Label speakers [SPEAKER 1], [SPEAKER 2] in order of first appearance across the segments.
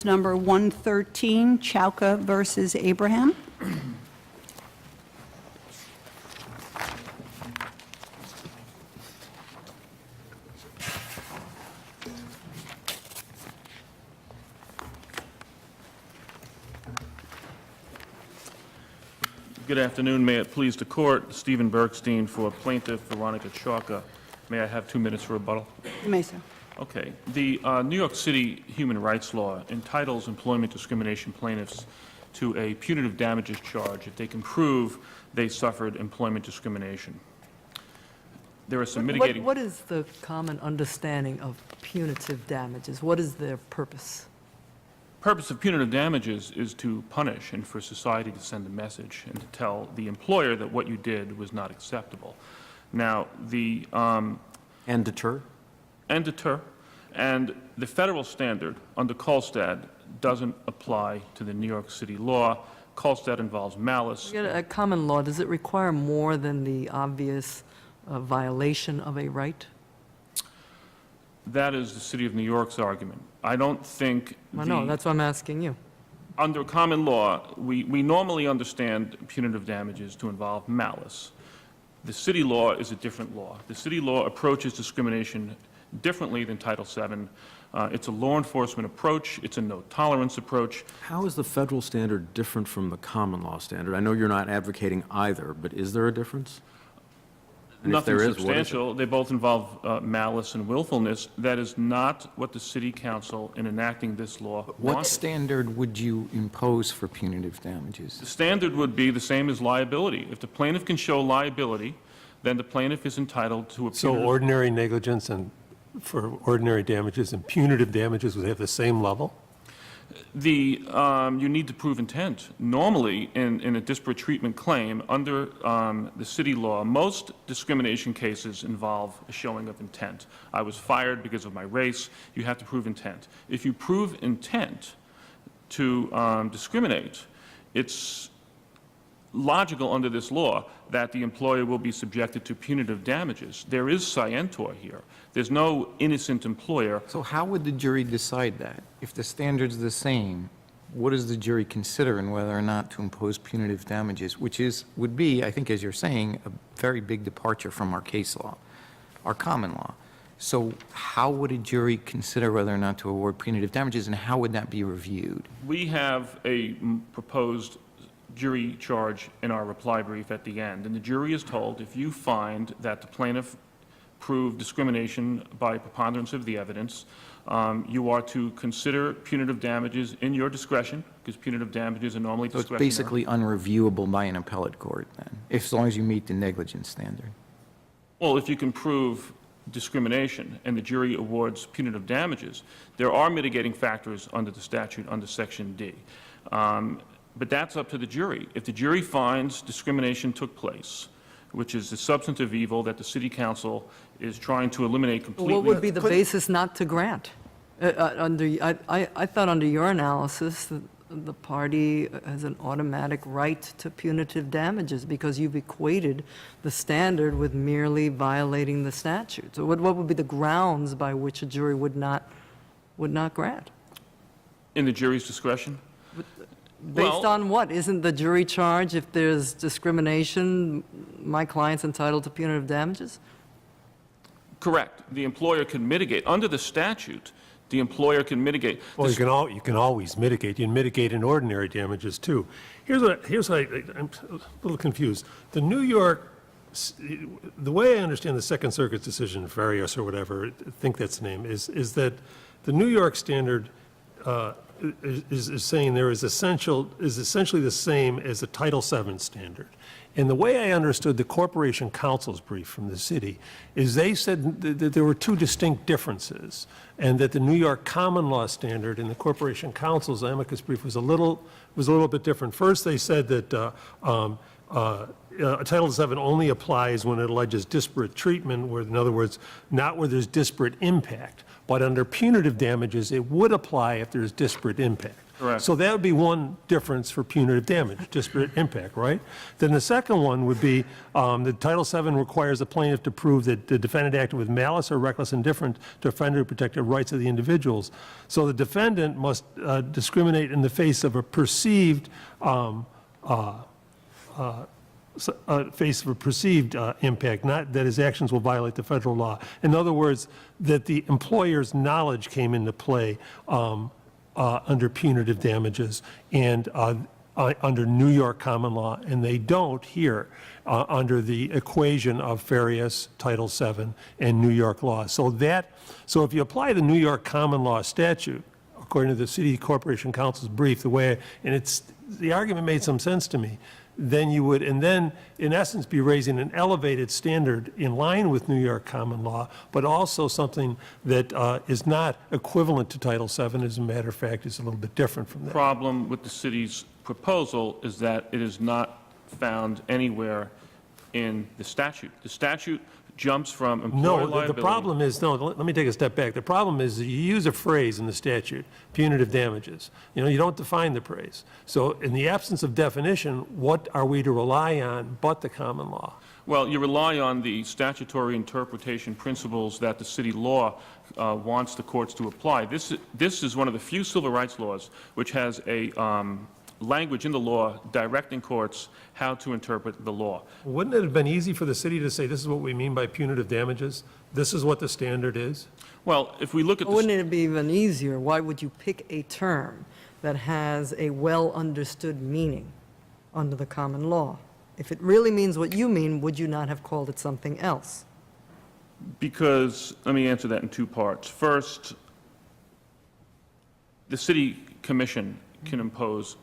[SPEAKER 1] Number 113, Chauca versus Abraham.
[SPEAKER 2] Good afternoon. May it please the court, Stephen Bergstein for plaintiff Veronica Chauca. May I have 2 minutes for rebuttal?
[SPEAKER 1] You may, sir.
[SPEAKER 2] Okay. The New York City human rights law entitles employment discrimination plaintiffs to a punitive damages charge if they can prove they suffered employment discrimination. There are some mitigating...
[SPEAKER 3] What is the common understanding of punitive damages? What is their purpose?
[SPEAKER 2] Purpose of punitive damages is to punish and for society to send a message and to tell the employer that what you did was not acceptable. Now, the...
[SPEAKER 4] And deter?
[SPEAKER 2] And deter. And the federal standard under Kolstad doesn't apply to the New York City law. Kolstad involves malice.
[SPEAKER 3] A common law, does it require more than the obvious violation of a right?
[SPEAKER 2] That is the City of New York's argument. I don't think
[SPEAKER 3] No, that's what I'm asking you.
[SPEAKER 2] Under common law, we normally understand punitive damages to involve malice. The city law is a different law. The city law approaches discrimination differently than Title VII. It's a law enforcement approach. It's a no-tolerance approach.
[SPEAKER 4] How is the federal standard different from the common law standard? I know you're not advocating either, but is there a difference? And
[SPEAKER 2] Nothing
[SPEAKER 4] if there is,
[SPEAKER 2] substantial. They both involve malice and willfulness. That is not what the City Council, in enacting this law,
[SPEAKER 5] What
[SPEAKER 2] wanted.
[SPEAKER 5] standard would you impose for punitive damages?
[SPEAKER 2] The standard would be the same as liability. If the plaintiff can show liability, then the plaintiff is entitled to a
[SPEAKER 6] So
[SPEAKER 2] punitive...
[SPEAKER 6] ordinary negligence and for ordinary damages and punitive damages would have the same level?
[SPEAKER 2] You need to prove intent. Normally, in a disparate treatment claim, under the city law, most discrimination cases involve a showing of intent. I was fired because of my race. You have to prove intent. If you prove intent to discriminate, it's logical under this law that the employer will be subjected to punitive damages. There is scientor here. There's no innocent employer.
[SPEAKER 5] So how would the jury decide that? If the standard's the same, what does the jury consider in whether or not to impose punitive damages, which would be, I think as you're saying, a very big departure from our case law, our common law. So how would a jury consider whether or not to award punitive damages, and how would that be reviewed?
[SPEAKER 2] We have a proposed jury charge in our reply brief at the end, and the jury is told if you find that the plaintiff proved discrimination by preponderance of the evidence, you are to consider punitive damages in your discretion, because punitive damages are normally
[SPEAKER 5] So it's
[SPEAKER 2] discretionary.
[SPEAKER 5] basically unreviewable by an appellate court then, as long as you meet the negligence standard.
[SPEAKER 2] Well, if you can prove discrimination and the jury awards punitive damages, there are mitigating factors under the statute under Section D. But that's up to the jury. If the jury finds discrimination took place, which is the substantive evil that the City Council is trying to eliminate completely.
[SPEAKER 3] What would be the basis not to grant? I thought under your analysis, the party has an automatic right to punitive damages because you've equated the standard with merely violating the statute. So what would be the grounds by which a jury would not grant?
[SPEAKER 2] In the jury's discretion?
[SPEAKER 3] Based on what? Isn't the jury charge, if there's discrimination, my client's entitled to punitive damages?
[SPEAKER 2] Correct. The employer can mitigate. Under the statute, the employer can mitigate.
[SPEAKER 6] Well, you can always mitigate. You can mitigate in ordinary damages, too. Here's what I'm a little confused. The way I understand the Second Circuit's decision, Farias or whatever, I think that's the name, is that the New York standard is saying there is essentially the same as the Title VII standard. And the way I understood the Corporation Counsel's brief from the city is they said that there were two distinct differences, and that the New York common law standard and the Corporation Counsel's amicus brief was a little bit different. First, they said that Title VII only applies when it alleges disparate treatment, where, in other words, not where there's disparate impact. But under punitive damages, it would apply if there's disparate impact.
[SPEAKER 2] Correct.
[SPEAKER 6] So that would be one difference for punitive damage, disparate impact, right? Then the second one would be the Title VII requires the plaintiff to prove that the defendant acted with malice or reckless indifference to offend or protect the rights of the individuals. So the defendant must discriminate in the face of a perceived impact, not that his actions will violate the federal law. In other words, that the employer's knowledge came into play under punitive damages and under New York common law, and they don't here under the equation of Farias, Title VII, and New York law. So if you apply the New York common law statute, according to the City Corporation Council's brief, the argument made some sense to me, then you would, and then in essence be raising an elevated standard in line with New York common law, but also something that is not equivalent to Title VII. As a matter of fact, it's a little bit different from that.
[SPEAKER 2] Problem with the city's proposal is that it is not found anywhere in the statute. The statute jumps from employer
[SPEAKER 6] No,
[SPEAKER 2] liability.
[SPEAKER 6] the problem is, no, let me take a step back. The problem is that you use a phrase in the statute, punitive damages. You don't define the phrase. So in the absence of definition, what are we to rely on but the common law?
[SPEAKER 2] Well, you rely on the statutory interpretation principles that the city law wants the courts to apply. This is one of the few civil rights laws which has a language in the law directing courts how to interpret the law.
[SPEAKER 6] Wouldn't it have been easy for the city to say, this is what we mean by punitive damages? This is what the standard is?
[SPEAKER 2] Well, if we look at
[SPEAKER 3] Wouldn't it be even easier? Why would you pick a term that has a well-understood meaning under the common law? If it really means what you mean, would you not have called it something else?
[SPEAKER 2] Because, let me answer that in two parts. First, the city commission can impose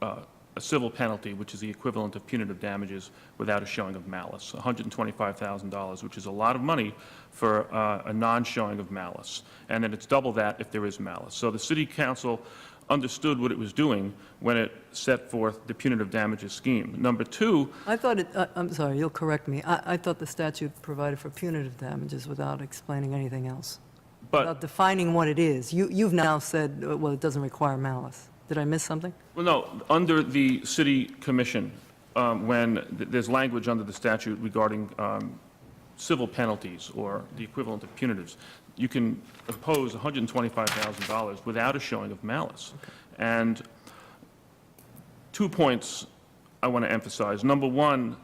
[SPEAKER 2] a civil penalty, which is the equivalent of punitive damages, without a showing of malice, $125,000, which is a lot of money for a non-showing of malice. And then it's double that if there is malice. So the city council understood what it was doing when it set forth the punitive damages scheme. Number two,
[SPEAKER 3] I thought I'm sorry, you'll correct me. I thought the statute provided for punitive damages without explaining anything else, without defining what it is. You've now said, well, it doesn't require malice. Did I miss something?
[SPEAKER 2] well, no, under the city commission, when there's language under the statute regarding civil penalties or the equivalent of punitives, you can impose $125,000 without a showing of malice. Okay. And 2 points I want to emphasize. Number one,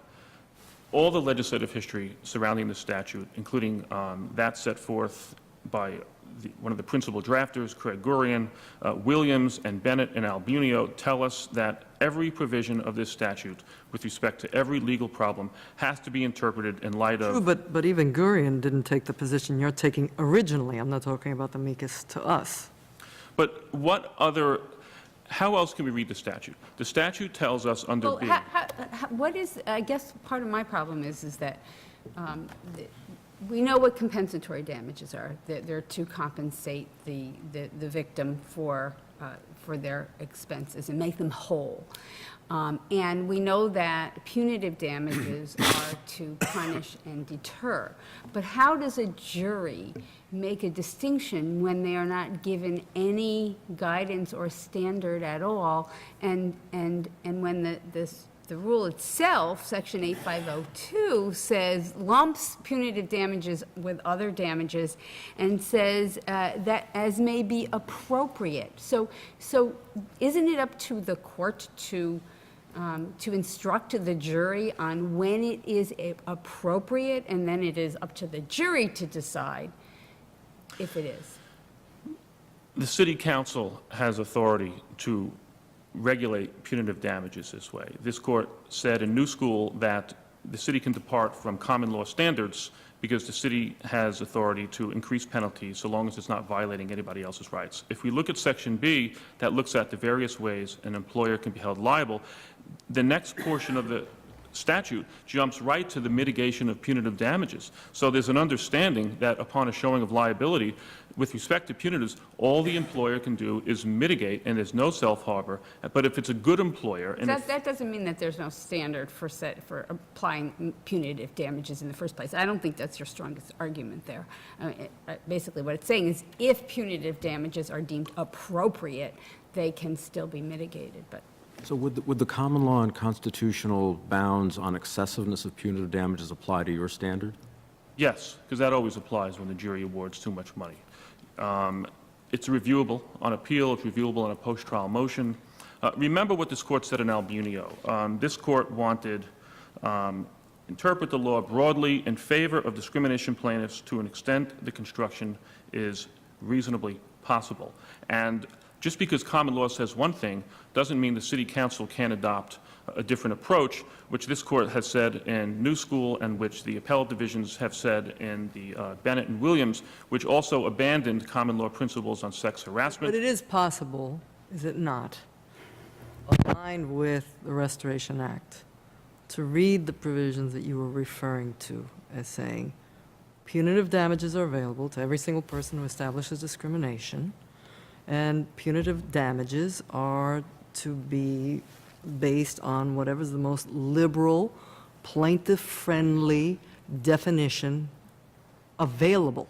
[SPEAKER 2] all the legislative history surrounding the statute, including that set forth by one of the principal drafters, Craig Gurian, Williams, and Bennett and Albunio, tell us that every provision of this statute with respect to every legal problem has to be interpreted in light of...
[SPEAKER 3] True, but even Gurian didn't take the position you're taking originally. I'm not talking about the amicus to us.
[SPEAKER 2] But how else can we read the statute? The statute tells us under B...
[SPEAKER 7] What is, I guess part of my problem is that we know what compensatory damages are. They're to compensate the victim for their expenses and make them whole. And we know that punitive damages are to punish and deter. But how does a jury make a distinction when they are not given any guidance or standard at all, and when the rule itself, Section 8502, says lumps punitive damages with other damages and says that as may be appropriate. So isn't it up to the court to instruct the jury on when it is appropriate, and then it is up to the jury to decide if it is?
[SPEAKER 2] The city council has authority to regulate punitive damages this way. This court said in New School that the city can depart from common law standards because the city has authority to increase penalties so long as it's not violating anybody else's rights. If we look at Section B, that looks at the various ways an employer can be held liable, the next portion of the statute jumps right to the mitigation of punitive damages. So there's an understanding that upon a showing of liability, with respect to punitives, all the employer can do is mitigate, and there's no self-harbor. But if it's a good employer, and if
[SPEAKER 7] That doesn't mean that there's no standard for applying punitive damages in the first place. I don't think that's your strongest argument there. I mean, basically, what it's saying is if punitive damages are deemed appropriate, they can still be mitigated, but.
[SPEAKER 4] So would the common law and constitutional bounds on excessiveness of punitive damages apply to your standard?
[SPEAKER 2] yes, because that always applies when the jury awards too much money. It's reviewable on appeal, it's reviewable on a post-trial motion. Remember what this court said in Albunio. This court wanted interpret the law broadly in favor of discrimination plaintiffs to an extent the construction is reasonably possible. And just because common law says one thing doesn't mean the city council can't adopt a different approach, which this court has said in New School and which the appellate divisions have said in the Bennett and Williams, which also abandoned common law principles on sex harassment.
[SPEAKER 3] But it is possible, is it not, aligned with the Restoration Act, to read the provisions that you were referring to as saying punitive damages are available to every single person who establishes discrimination, and punitive damages are to be based on whatever's the most liberal, plaintiff-friendly definition available.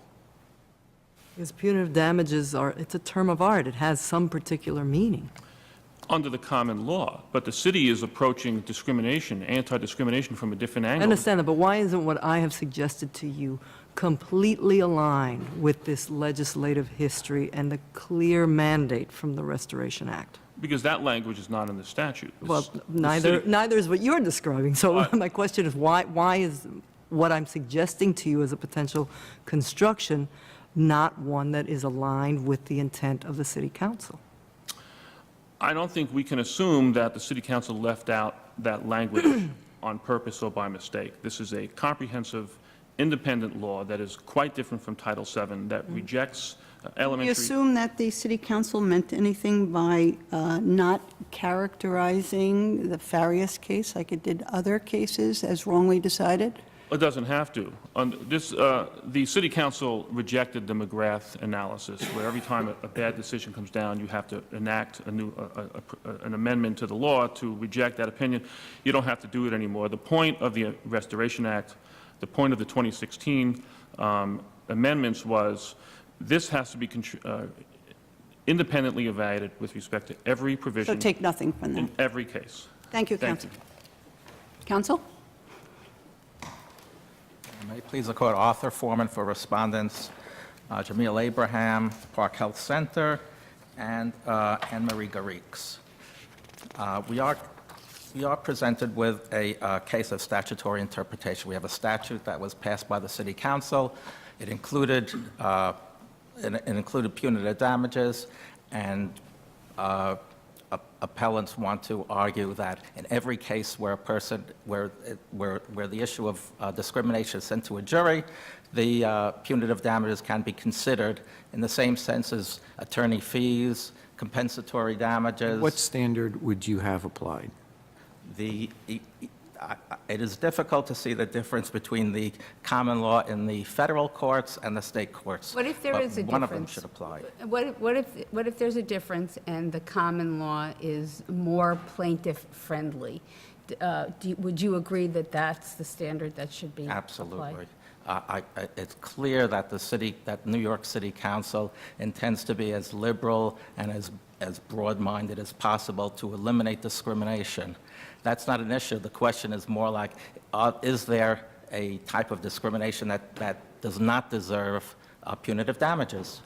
[SPEAKER 3] Because punitive damages are, it's a term of art. It has some particular meaning.
[SPEAKER 2] Under the common law, but the city is approaching discrimination, anti-discrimination from a different
[SPEAKER 3] I
[SPEAKER 2] angle.
[SPEAKER 3] understand that, but why isn't what I have suggested to you completely aligned with this legislative history and the clear mandate from the Restoration Act?
[SPEAKER 2] Because that language is not in the statute.
[SPEAKER 3] Well,
[SPEAKER 2] The
[SPEAKER 3] neither
[SPEAKER 2] city-
[SPEAKER 3] is what you're describing. So my question is, why is what I'm suggesting to you as a potential construction not one that is aligned with the intent of the city council?
[SPEAKER 2] I don't think we can assume that the city council left out that language on purpose or by mistake. This is a comprehensive, independent law that is quite different from Title VII, that rejects
[SPEAKER 1] We
[SPEAKER 2] elementary...
[SPEAKER 1] assume that the city council meant anything by not characterizing the Farias case like it did other cases as wrongly decided?
[SPEAKER 2] It doesn't have to. The city council rejected the McGrath analysis, where every time a bad decision comes down, you have to enact an amendment to the law to reject that opinion. You don't have to do it anymore. The point of the Restoration Act, the point of the 2016 amendments was this has to be independently evaluated with respect to every
[SPEAKER 1] So
[SPEAKER 2] provision
[SPEAKER 1] take nothing from that.
[SPEAKER 2] in every case.
[SPEAKER 1] Thank you,
[SPEAKER 2] Thank
[SPEAKER 1] counsel.
[SPEAKER 2] you.
[SPEAKER 1] Counsel?
[SPEAKER 8] May it please the court, Arthur Foreman for respondents, Jamil Abraham, Park Health Center, and Anne-Marie Garrix. We are presented with a case of statutory interpretation. We have a statute that was passed by the city council. It included punitive damages, and appellants want to argue that in every case where a person, where the issue of discrimination is sent to a jury, the punitive damages can be considered in the same sense as attorney fees, compensatory damages.
[SPEAKER 5] What standard would you have applied?
[SPEAKER 8] It is difficult to see the difference between the common law in the federal courts and the state courts.
[SPEAKER 7] What if there
[SPEAKER 8] but
[SPEAKER 7] is a
[SPEAKER 8] one of them
[SPEAKER 7] difference?
[SPEAKER 8] should apply.
[SPEAKER 7] What if there's a difference and the common law is more plaintiff-friendly? Would you agree that that's the standard that should be applied?
[SPEAKER 8] Absolutely. It's clear that that New York City Council intends to be as liberal and as broad-minded as possible to eliminate discrimination. That's not an issue. The question is more like, is there a type of discrimination that does not deserve punitive damages?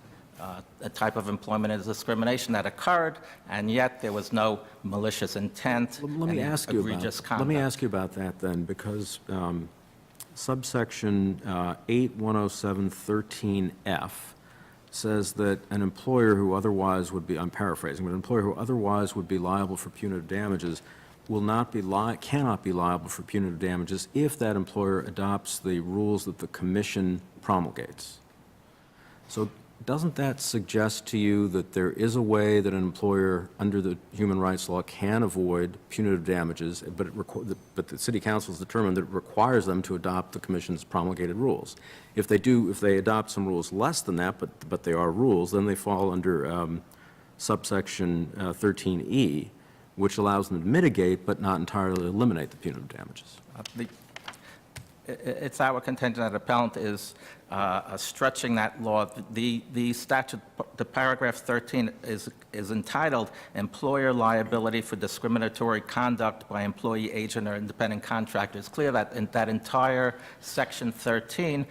[SPEAKER 8] A type of employment and discrimination that occurred, and yet there was no malicious intent
[SPEAKER 4] Let me
[SPEAKER 8] and
[SPEAKER 4] ask you
[SPEAKER 8] egregious
[SPEAKER 4] about,
[SPEAKER 8] conduct.
[SPEAKER 4] let me ask you about that then, because subsection 810713F says that an employer who otherwise would be, I'm paraphrasing, but an employer who otherwise would be liable for punitive damages cannot be liable for punitive damages if that employer adopts the rules that the commission promulgates. So doesn't that suggest to you that there is a way that an employer under the human rights law can avoid punitive damages, but the city council has determined that it requires them to adopt the commission's promulgated rules? If they adopt some rules less than that, but they are rules, then they fall under subsection 13E, which allows them to mitigate but not entirely eliminate the punitive damages.
[SPEAKER 8] It's our contention that appellant is stretching that law. The statute, the paragraph 13 is entitled Employer Liability for Discriminatory Conduct by Employee, Agent, or Independent Contractor. It's clear that that entire section 13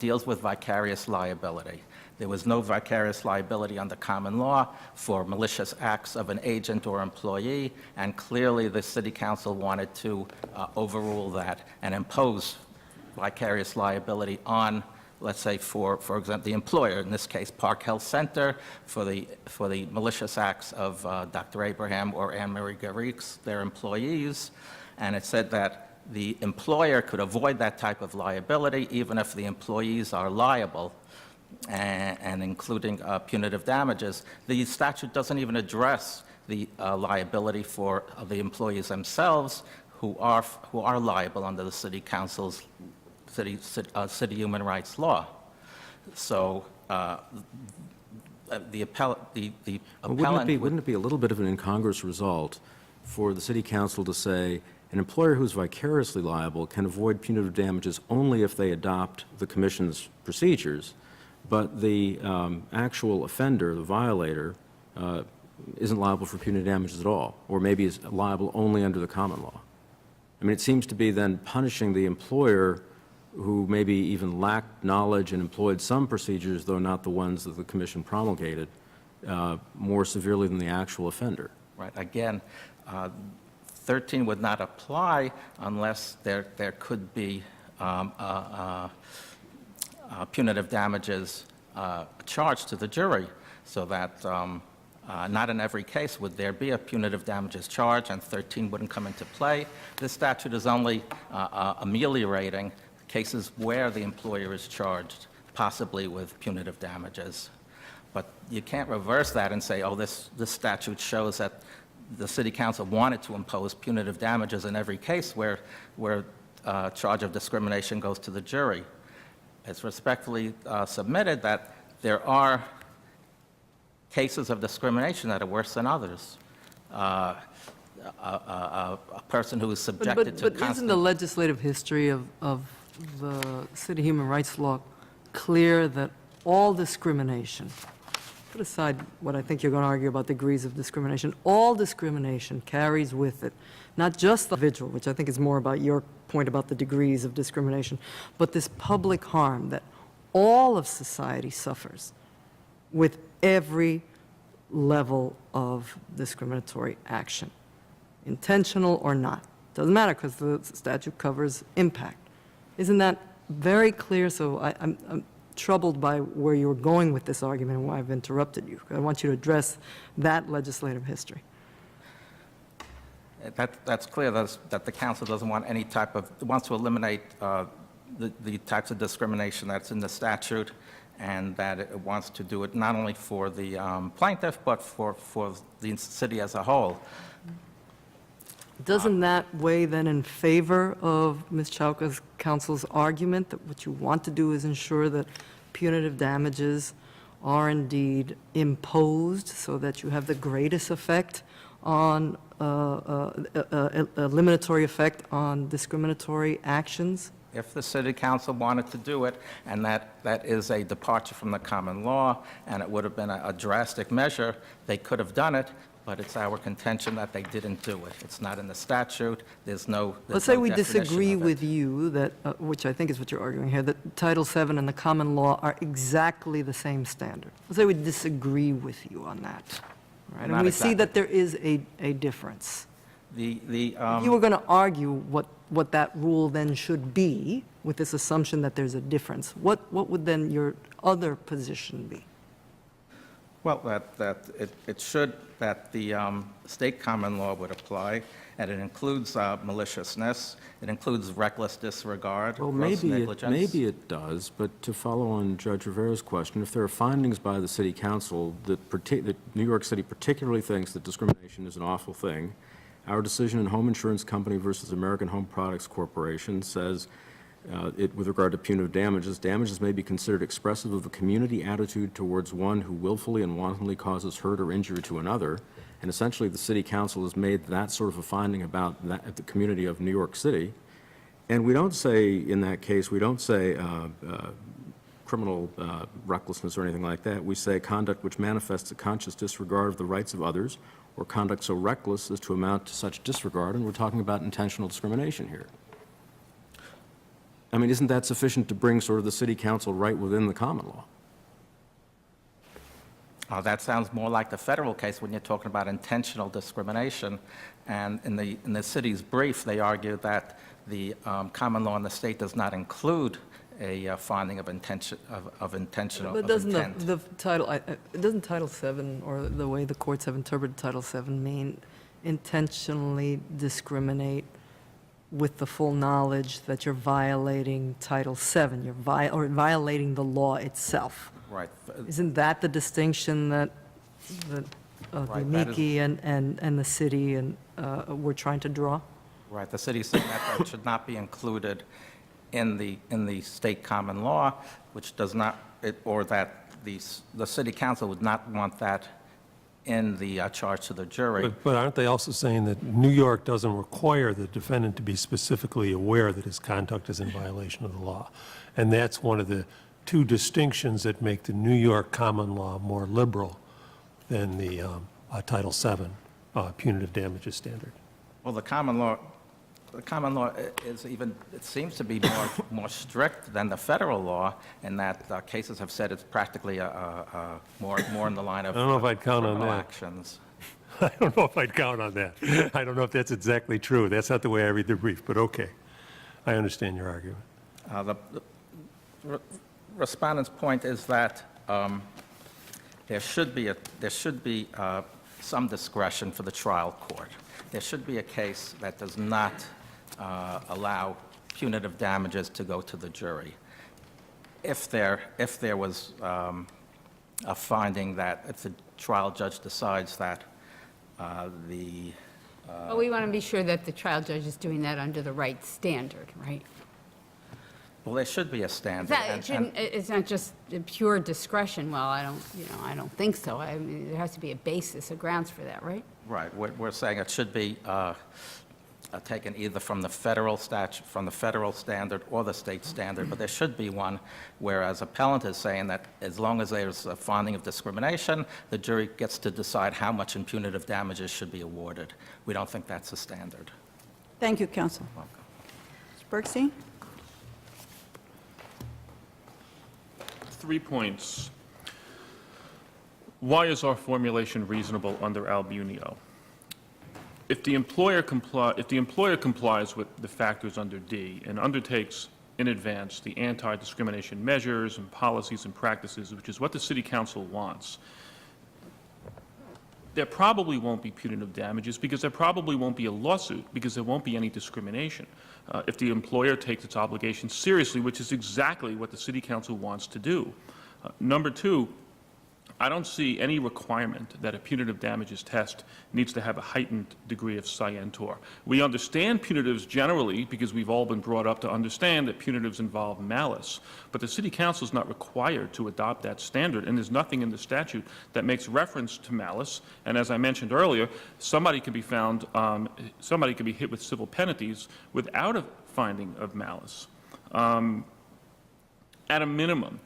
[SPEAKER 8] deals with vicarious liability. There was no vicarious liability under common law for malicious acts of an agent or employee, and clearly the city council wanted to overrule that and impose vicarious liability on, let's say, for example, the employer, in this case, Park Health Center, for the malicious acts of Dr. Abraham or Anne Marie Garrix, their employees. And it said that the employer could avoid that type of liability even if the employees are liable, and including punitive damages. The statute doesn't even address the liability for the employees themselves, who are liable under the city council's city human rights law. So the appellant.
[SPEAKER 4] Wouldn't it be a little bit of an incongruous result for the city council to say an employer who's vicariously liable can avoid punitive damages only if they adopt the commission's procedures, but the actual offender, the violator, isn't liable for punitive damages at all, or maybe is liable only under the common law? I mean, it seems to be then punishing the employer who maybe even lacked knowledge and employed some procedures, though not the ones that the commission promulgated, more severely than the actual offender.
[SPEAKER 8] Right. Again, 13 would not apply unless there could be punitive damages charged to the jury, so that not in every case would there be a punitive damages charge, and 13 wouldn't come into play. This statute is only ameliorating cases where the employer is charged, possibly with punitive damages. But you can't reverse that and say, oh, this statute shows that the city council wanted to impose punitive damages in every case where charge of discrimination goes to the jury. It's respectfully submitted that there are cases of discrimination that are worse than others. A person who is subjected to
[SPEAKER 3] But isn't
[SPEAKER 8] constant...
[SPEAKER 3] the legislative history of the city human rights law clear that all discrimination, put aside what I think you're going to argue about degrees of discrimination, all discrimination carries with it not just the individual, which I think is more about your point about the degrees of discrimination, but this public harm that all of society suffers with every level of discriminatory action, intentional or not. Doesn't matter, because the statute covers impact. Isn't that very clear? So I'm troubled by where you're going with this argument and why I've interrupted you. I want you to address that legislative history.
[SPEAKER 8] That's clear, that the council doesn't want any type of, wants to eliminate the types of discrimination that's in the statute, and that it wants to do it not only for the plaintiff, but for the city as a whole.
[SPEAKER 3] Doesn't that weigh then in favor of Ms. Chauca's counsel's argument that what you want to do is ensure that punitive damages are indeed imposed so that you have the greatest effect on, eliminatory effect on discriminatory actions?
[SPEAKER 8] If the city council wanted to do it, and that is a departure from the common law, and it would have been a drastic measure, they could have done it, but it's our contention that they didn't do it. It's not in the statute. There's no
[SPEAKER 3] Let's say
[SPEAKER 8] no
[SPEAKER 3] we
[SPEAKER 8] definition
[SPEAKER 3] disagree
[SPEAKER 8] of it.
[SPEAKER 3] with you, that, which I think is what you're arguing here, that Title VII and the common law are exactly the same standard. Let's say we disagree with you on that, right? And
[SPEAKER 8] Not
[SPEAKER 3] we see
[SPEAKER 8] exactly.
[SPEAKER 3] that there is a difference.
[SPEAKER 8] The
[SPEAKER 3] You were going to argue what that rule then should be, with this assumption that there's a difference. What would then your other position be?
[SPEAKER 8] Well, it should, that the state common law would apply, and it includes maliciousness, it includes reckless disregard,
[SPEAKER 4] Well,
[SPEAKER 8] gross negligence.
[SPEAKER 4] maybe it does, but to follow on Judge Rivera's question, if there are findings by the city council that New York City particularly thinks that discrimination is an awful thing, our decision in Home Insurance Company versus American Home Products Corporation says, with regard to punitive damages may be considered expressive of a community attitude towards one who willfully and wantonly causes hurt or injury to another. And essentially, the city council has made that sort of a finding about that, the community of New York City. And we don't say, in that case, we don't say criminal recklessness or anything like that. We say conduct which manifests a conscious disregard of the rights of others, or conduct so reckless as to amount to such disregard, and we're talking about intentional discrimination here. I mean, isn't that sufficient to bring sort of the city council right within the common law?
[SPEAKER 8] That sounds more like the federal case when you're talking about intentional discrimination. And in the city's brief, they argue that the common law in the state does not include a finding of intentional
[SPEAKER 3] But doesn't
[SPEAKER 8] intent.
[SPEAKER 3] the title, doesn't Title VII, or the way the courts have interpreted Title VII, mean intentionally discriminate with the full knowledge that you're violating Title VII, or violating the law itself?
[SPEAKER 8] Right.
[SPEAKER 3] Isn't that the distinction that the
[SPEAKER 8] Right, that is-
[SPEAKER 3] amici and the city and were trying to draw?
[SPEAKER 8] Right, the city's saying that should not be included in the state common law, which does not, or that the city council would not want that in the charge to the jury.
[SPEAKER 6] But aren't they also saying that New York doesn't require the defendant to be specifically aware that his conduct is in violation of the law? And that's one of the two distinctions that make the New York common law more liberal than the Title VII punitive damages standard.
[SPEAKER 8] Well, the common law is even, it seems to be more strict than the federal law, in that cases have said it's practically more in the line of
[SPEAKER 6] I don't know if I'd count on
[SPEAKER 8] criminal
[SPEAKER 6] that.
[SPEAKER 8] actions.
[SPEAKER 6] I don't know if I'd count on that. I don't know if that's exactly true. That's not the way I read the brief, but okay. I understand your argument.
[SPEAKER 8] The respondent's point is that there should be some discretion for the trial court. There should be a case that does not allow punitive damages to go to the jury. If there was a finding that, if the trial judge decides that the...
[SPEAKER 7] But we want to be sure that the trial judge is doing that under the right standard, right?
[SPEAKER 8] Well, there should be a standard.
[SPEAKER 7] It's not just pure discretion. Well, I don't think so. I mean, there has to be a basis, a grounds for that, right?
[SPEAKER 8] Right, we're saying it should be taken either from the federal statute, from the federal standard or the state standard, but there should be one, whereas appellant is saying that as long as there's a finding of discrimination, the jury gets to decide how much in punitive damages should be awarded. We don't think that's a standard.
[SPEAKER 1] Thank you, counsel.
[SPEAKER 8] Welcome.
[SPEAKER 1] Mr. Bergstein?
[SPEAKER 2] 3 points. Why is our formulation reasonable under Albunio? If the employer complies with the factors under D and undertakes in advance the anti-discrimination measures and policies and practices, which is what the city council wants, there probably won't be punitive damages, because there probably won't be a lawsuit, because there won't be any discrimination. If the employer takes its obligations seriously, which is exactly what the city council wants to do. Number 2, I don't see any requirement that a punitive damages test needs to have a heightened degree of scientor. We understand punitives generally because we've all been brought up to understand that punitives involve malice, but the city council is not required to adopt that standard, and there's nothing in the statute that makes reference to malice. And as I mentioned earlier, somebody can be found, somebody can be hit with civil penalties without a finding of malice. At a minimum,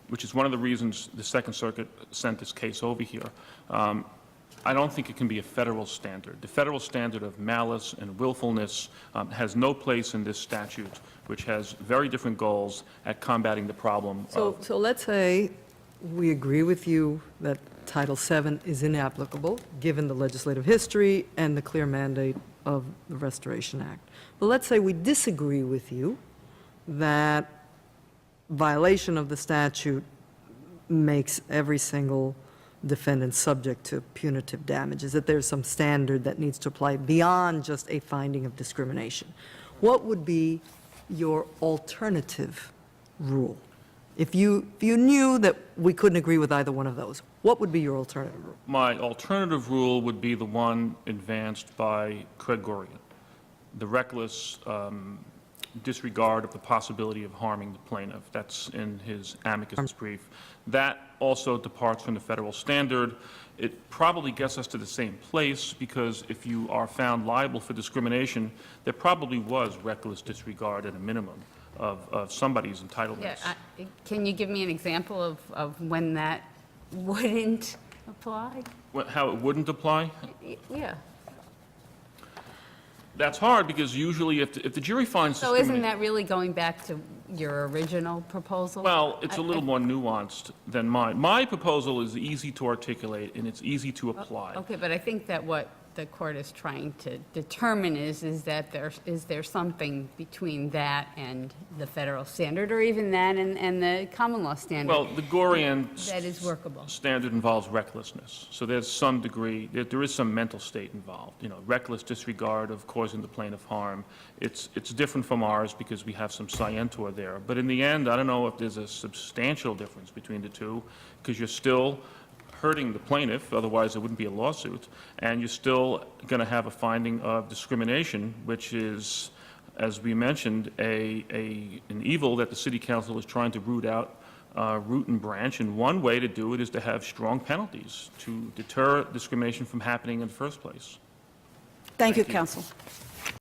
[SPEAKER 2] which is one of the reasons the Second Circuit sent this case over here, I don't think it can be a federal standard. The federal standard of malice and willfulness has no place in this statute, which has very different goals at combating the problem of...
[SPEAKER 3] So let's say we agree with you that Title VII is inapplicable, given the legislative history and the clear mandate of the Restoration Act. But let's say we disagree with you that violation of the statute makes every single defendant subject to punitive damages, that there's some standard that needs to apply beyond just a finding of discrimination. What would be your alternative rule? If you knew that we couldn't agree with either one of those, what would be your alternative rule?
[SPEAKER 2] My alternative rule would be the one advanced by Craig Gorian, the reckless disregard of the possibility of harming the plaintiff. That's in his amicus brief. That also departs from the federal standard. It probably gets us to the same place, because if you are found liable for discrimination, there probably was reckless disregard at a minimum of somebody's entitlements.
[SPEAKER 7] Yeah, can you give me an example of when that wouldn't apply?
[SPEAKER 2] How it wouldn't apply?
[SPEAKER 7] Yeah.
[SPEAKER 2] That's hard, because usually if the jury finds
[SPEAKER 7] So
[SPEAKER 2] discrimination...
[SPEAKER 7] isn't that really going back to your original proposal?
[SPEAKER 2] Well, it's a little more nuanced than mine. My proposal is easy to articulate, and it's easy to apply.
[SPEAKER 7] Okay, but I think that what the court is trying to determine is that is there something between that and the federal standard, or even that and the common law standard?
[SPEAKER 2] Well, the Gorian
[SPEAKER 7] That is workable.
[SPEAKER 2] standard involves recklessness, so there's some degree, there is some mental state involved. Reckless disregard of causing the plaintiff harm. It's different from ours because we have some scientor there. But in the end, I don't know if there's a substantial difference between the two, because you're still hurting the plaintiff, otherwise it wouldn't be a lawsuit, and you're still going to have a finding of discrimination, which is, as we mentioned, an evil that the city council is trying to root out, root and branch, and one way to do it is to have strong penalties to deter discrimination from happening in the first place.
[SPEAKER 1] Thank you, counsel.